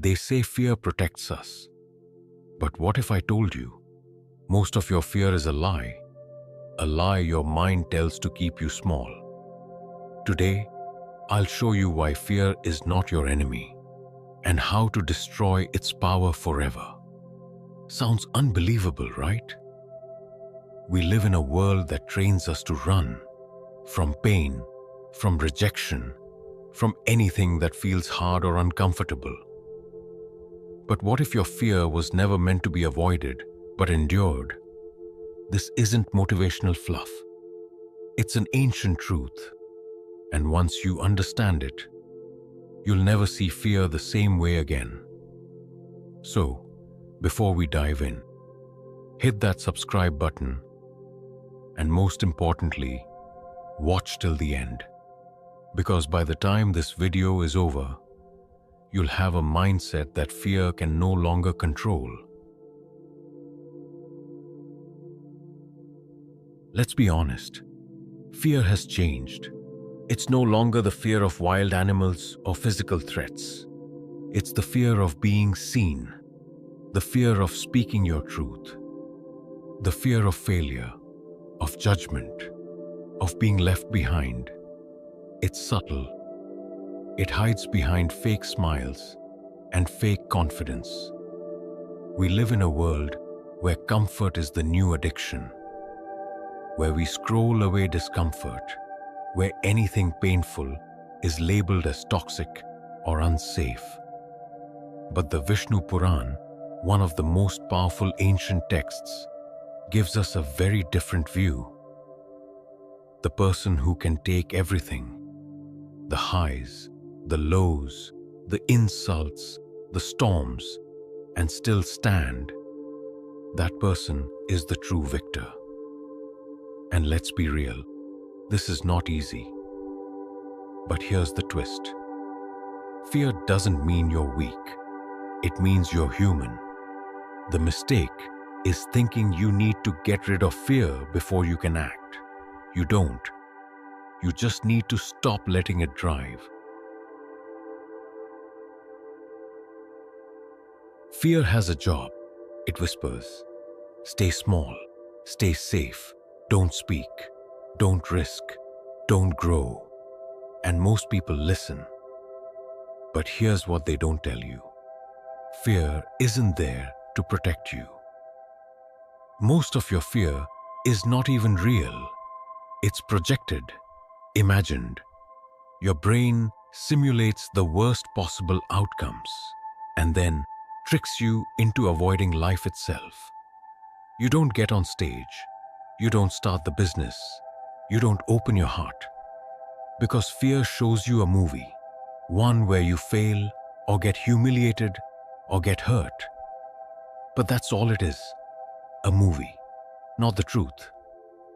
They say fear protects us. But what if I told you, most of your fear is a lie your mind tells to keep you small? Today, I'll show you why fear is not your enemy and how to destroy its power forever. Sounds unbelievable, right? We live in a world that trains us to run from pain, from rejection, from anything that feels hard or uncomfortable. But what if your fear was never meant to be avoided, but endured? This isn't motivational fluff. It's an ancient truth. And once you understand it, you'll never see fear the same way again. So, before we dive in, hit that subscribe button, and most importantly, watch till the end. Because by the time this video is over, you'll have a mindset that fear can no longer control. Let's be honest, fear has changed. It's no longer the fear of wild animals or physical threats. It's the fear of being seen, the fear of speaking your truth, the fear of failure, of judgment, of being left behind. It's subtle. It hides behind fake smiles and fake confidence. We live in a world where comfort is the new addiction, where we scroll away discomfort, where anything painful is labeled as toxic or unsafe. But the Vishnu Puran, one of the most powerful ancient texts, gives us a very different view. The person who can take everything, the highs, the lows, the insults, the storms, and still stand, that person is the true victor. And let's be real, this is not easy. But here's the twist. Fear doesn't mean you're weak. It means you're human. The mistake is thinking you need to get rid of fear before you can act. You don't. You just need to stop letting it drive. Fear has a job. It whispers, stay small, stay safe, don't speak, don't risk, don't grow. And most people listen. But here's what they don't tell you. Fear isn't there to protect you. Most of your fear is not even real. It's projected, imagined. Your brain simulates the worst possible outcomes and then tricks you into avoiding life itself. You don't get on stage. You don't start the business. You don't open your heart. Because fear shows you a movie, one where you fail or get humiliated or get hurt. But that's all it is, a movie, not the truth.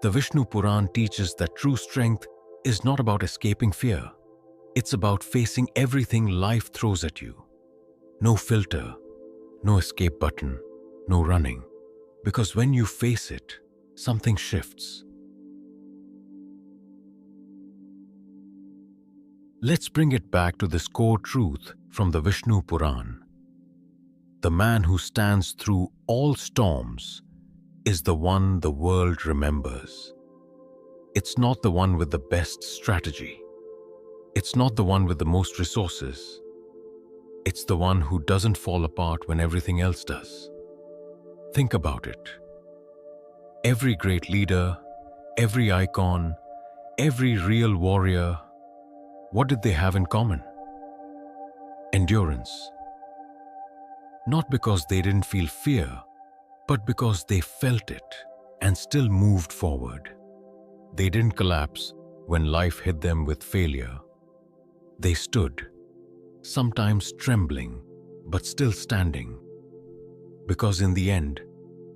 The Vishnu Puran teaches that true strength is not about escaping fear. It's about facing everything life throws at you. No filter, no escape button, no running. Because when you face it, something shifts. Let's bring it back to this core truth from the Vishnu Puran. The man who stands through all storms is the one the world remembers. It's not the one with the best strategy. It's not the one with the most resources. It's the one who doesn't fall apart when everything else does. Think about it. Every great leader, every icon, every real warrior, what did they have in common? Endurance. Not because they didn't feel fear, but because they felt it and still moved forward. They didn't collapse when life hit them with failure. They stood, sometimes trembling, but still standing. Because in the end,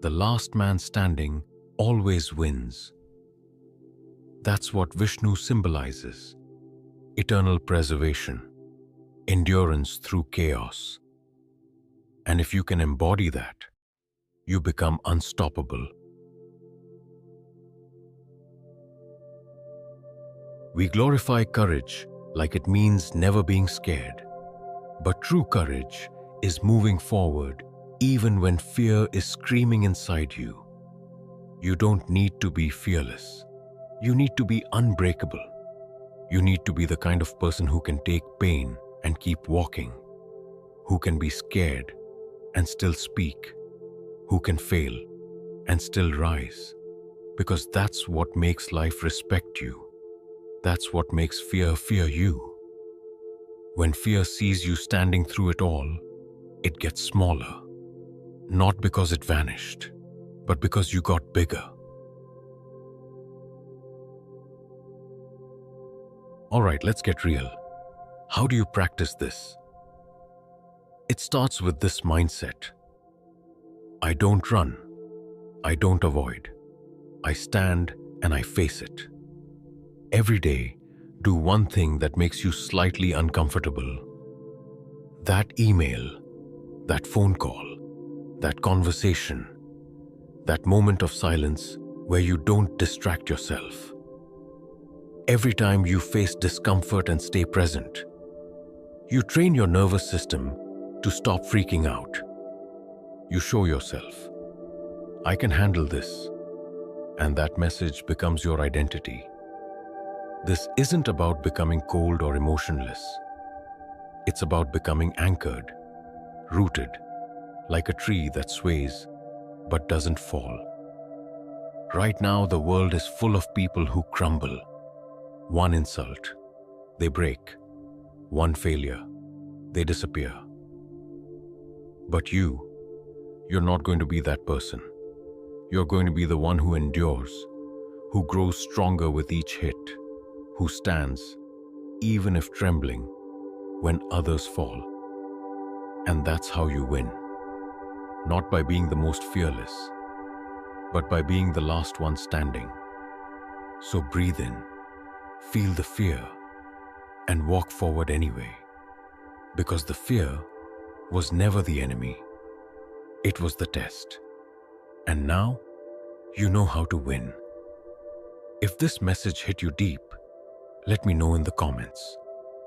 the last man standing always wins. That's what Vishnu symbolizes. Eternal preservation, endurance through chaos. And if you can embody that, you become unstoppable. We glorify courage like it means never being scared. But true courage is moving forward even when fear is screaming inside you. You don't need to be fearless. You need to be unbreakable. You need to be the kind of person who can take pain and keep walking, who can be scared and still speak, who can fail and still rise. Because that's what makes life respect you. That's what makes fear fear you. When fear sees you standing through it all, it gets smaller. Not because it vanished, but because you got bigger. All right, let's get real. How do you practice this? It starts with this mindset. I don't run. I don't avoid. I stand and I face it. Every day, do one thing that makes you slightly uncomfortable. That email, that phone call, that conversation, that moment of silence where you don't distract yourself. Every time you face discomfort and stay present, you train your nervous system to stop freaking out. You show yourself, I can handle this, and that message becomes your identity. This isn't about becoming cold or emotionless. It's about becoming anchored, rooted, like a tree that sways but doesn't fall. Right now, the world is full of people who crumble. One insult, they break. One failure, they disappear. But you're not going to be that person. You're going to be the one who endures, who grows stronger with each hit, who stands, even if trembling, when others fall. And that's how you win. Not by being the most fearless, but by being the last one standing. So breathe in, feel the fear, and walk forward anyway. Because the fear was never the enemy. It was the test. And now, you know how to win. If this message hit you deep, let me know in the comments.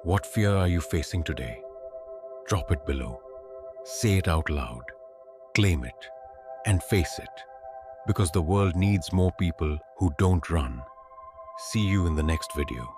What fear are you facing today? Drop it below. Say it out loud. Claim it. And face it. Because the world needs more people who don't run. See you in the next video.